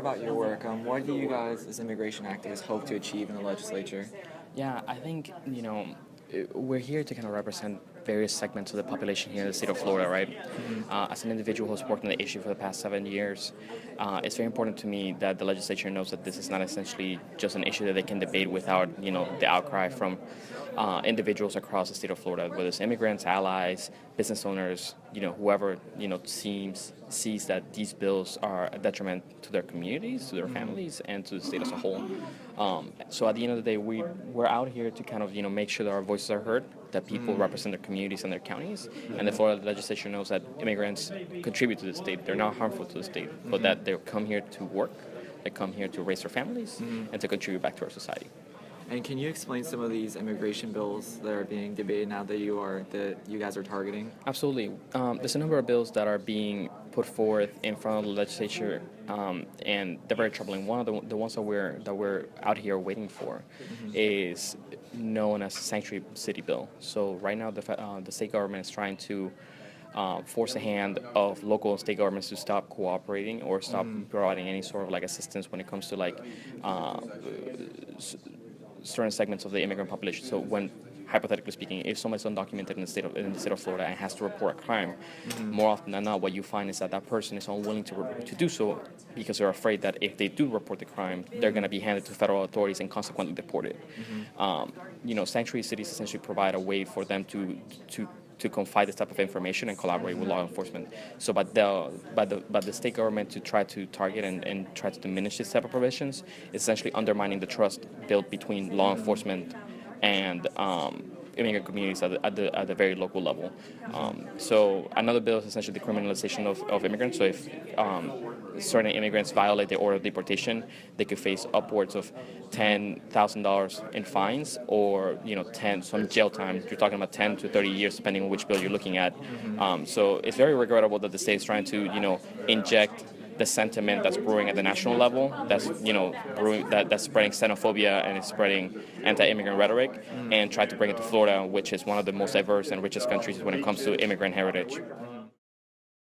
more about your work. What do you guys, as immigration activists, hope to achieve in the legislature? Yeah, I think, we're here to kind of represent various segments of the population here in the state of Florida, right? As an individual who's worked on the issue for the past 7 years, it's very important to me that the legislature knows that this is not essentially just an issue that they can debate without, the outcry from individuals across the state of Florida, whether it's immigrants, allies, business owners, whoever, sees that these bills are a detriment to their communities, to their families, and to the state as a whole. So at the end of the day, we're out here to kind of, make sure that our voices are heard, that people represent their communities and their counties, and the Florida legislature knows that immigrants contribute to the state. They're not harmful to the state, but that they come here to work, they come here to raise their families, and to contribute back to our society. And can you explain some of these immigration bills that are being debated now that you guys are targeting? Absolutely. There's a number of bills that are being put forth in front of the legislature, and they're very troubling. One of the ones that we're out here waiting for is known as the Sanctuary City Bill. So right now, the state government is trying to force the hand of local and state governments to stop cooperating or stop providing any sort of assistance when it comes to certain segments of the immigrant population. So when, hypothetically speaking, if someone's undocumented in the state of Florida and has to report a crime, more often than not, what you find is that that person is unwilling to do so because they're afraid that if they do report the crime, they're going to be handed to federal authorities and consequently deported. Sanctuary cities essentially provide a way for them to confide this type of information and collaborate with law enforcement. So by the state government to try to target and try to diminish this type of provisions is essentially undermining the trust built between law enforcement and immigrant communities at the very local level. So another bill is essentially the criminalization of immigrants. So if certain immigrants violate the order of deportation, they could face upwards of $10,000 in fines or some jail time. You're talking about 10 to 30 years depending on which bill you're looking at. So it's very regrettable that the state is trying to inject the sentiment that's brewing at the national level, that's that's spreading xenophobia and it's spreading anti-immigrant rhetoric, and try to bring it to Florida, which is one of the most diverse and richest countries when it comes to immigrant heritage.